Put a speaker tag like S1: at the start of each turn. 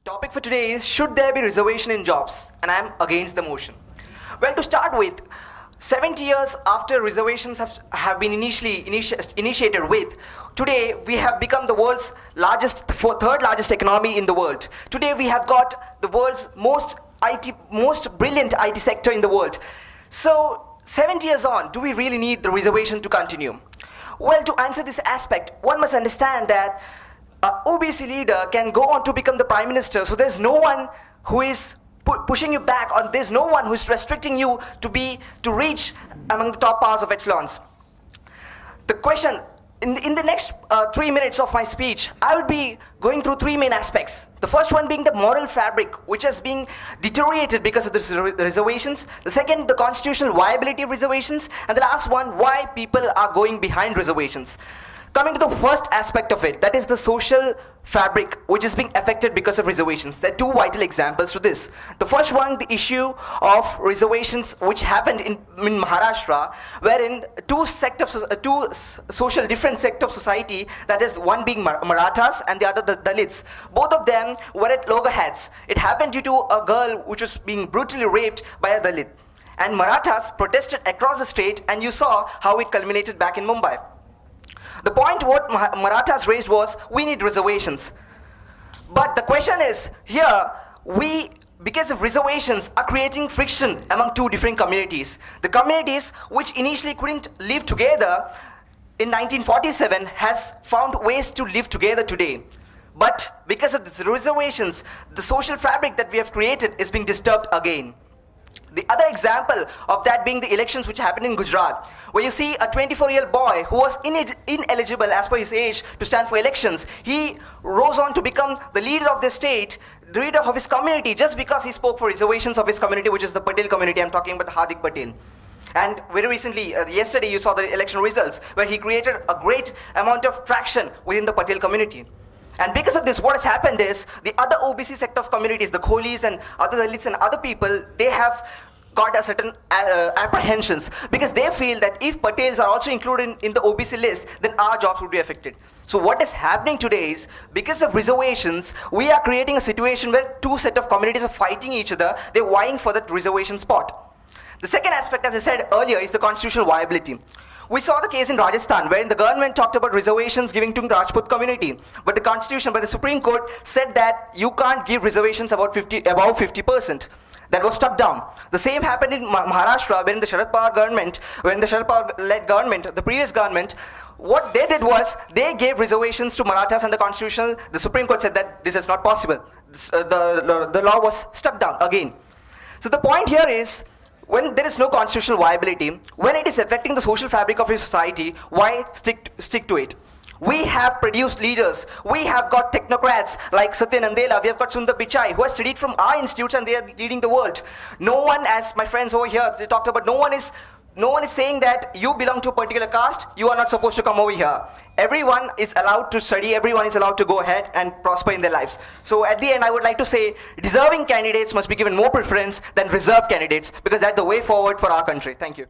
S1: Topic for today is, should there be reservation in jobs? And I'm against the motion. Well, to start with, 70 years after reservations have been initiated with, today we have become the world's third largest economy in the world. Today we have got the world's most brilliant IT sector in the world. So 70 years on, do we really need the reservation to continue? Well, to answer this aspect, one must understand that an OBC leader can go on to become the Prime Minister, so there's no one who is pushing you back, or there's no one who is restricting you to reach among the top powers of echelons. The question, in the next 3 minutes of my speech, I will be going through three main aspects. The first one being the moral fabric, which has been deteriorated because of the reservations. The second, the constitutional viability of reservations. And the last one, why people are going behind reservations. Coming to the first aspect of it, that is the social fabric which is being affected because of reservations. There are two vital examples to this. The first one, the issue of reservations which happened in Maharashtra, wherein two social different sectors of society, that is one being Marathas and the other the Dalits, both of them were at loggerheads. It happened due to a girl which was being brutally raped by a Dalit. And Marathas protested across the state, and you saw how it culminated back in Mumbai. The point what Marathas raised was, we need reservations. But the question is, here, because of reservations, are creating friction among two different communities. The communities which initially couldn't live together in 1947 has found ways to live together today. But because of these reservations, the social fabric that we have created is being disturbed again. The other example of that being the elections which happened in Gujarat, where you see a 24-year-old boy who was ineligible as per his age to stand for elections. He rose on to become the leader of the state, the leader of his community, just because he spoke for reservations of his community, which is the Patel community. I'm talking about Hardik Patel. And very recently, yesterday, you saw the election results, where he created a great amount of traction within the Patel community. And because of this, what has happened is, the other OBC sector of communities, the Kolis and other Dalits and other people, they have got a certain apprehensions, because they feel that if Patels are also included in the OBC list, then our jobs would be affected. So what is happening today is, because of reservations, we are creating a situation where two set of communities are fighting each other. They're vying for that reservation spot. The second aspect, as I said earlier, is the constitutional viability. We saw the case in Rajasthan, wherein the government talked about reservations giving to the Rajput community. But the Supreme Court said that you can't give reservations above 50%. That was struck down. The same happened in Maharashtra, when the Sharad Pawar-led government, the previous government, what they did was, they gave reservations to Marathas, and the Supreme Court said that this is not possible. The law was struck down again. So the point here is, when there is no constitutional viability, when it is affecting the social fabric of a society, why stick to it? We have produced leaders. We have got technocrats like Satya Nadella. We have got Sundar Pichai, who has studied from our institutes, and they are leading the world. No one, as my friends over here, they talked about, no one is saying that you belong to a particular caste, you are not supposed to come over here. Everyone is allowed to study, everyone is allowed to go ahead and prosper in their lives. So at the end, I would like to say, deserving candidates must be given more preference than reserved candidates, because that's the way forward for our country. Thank you.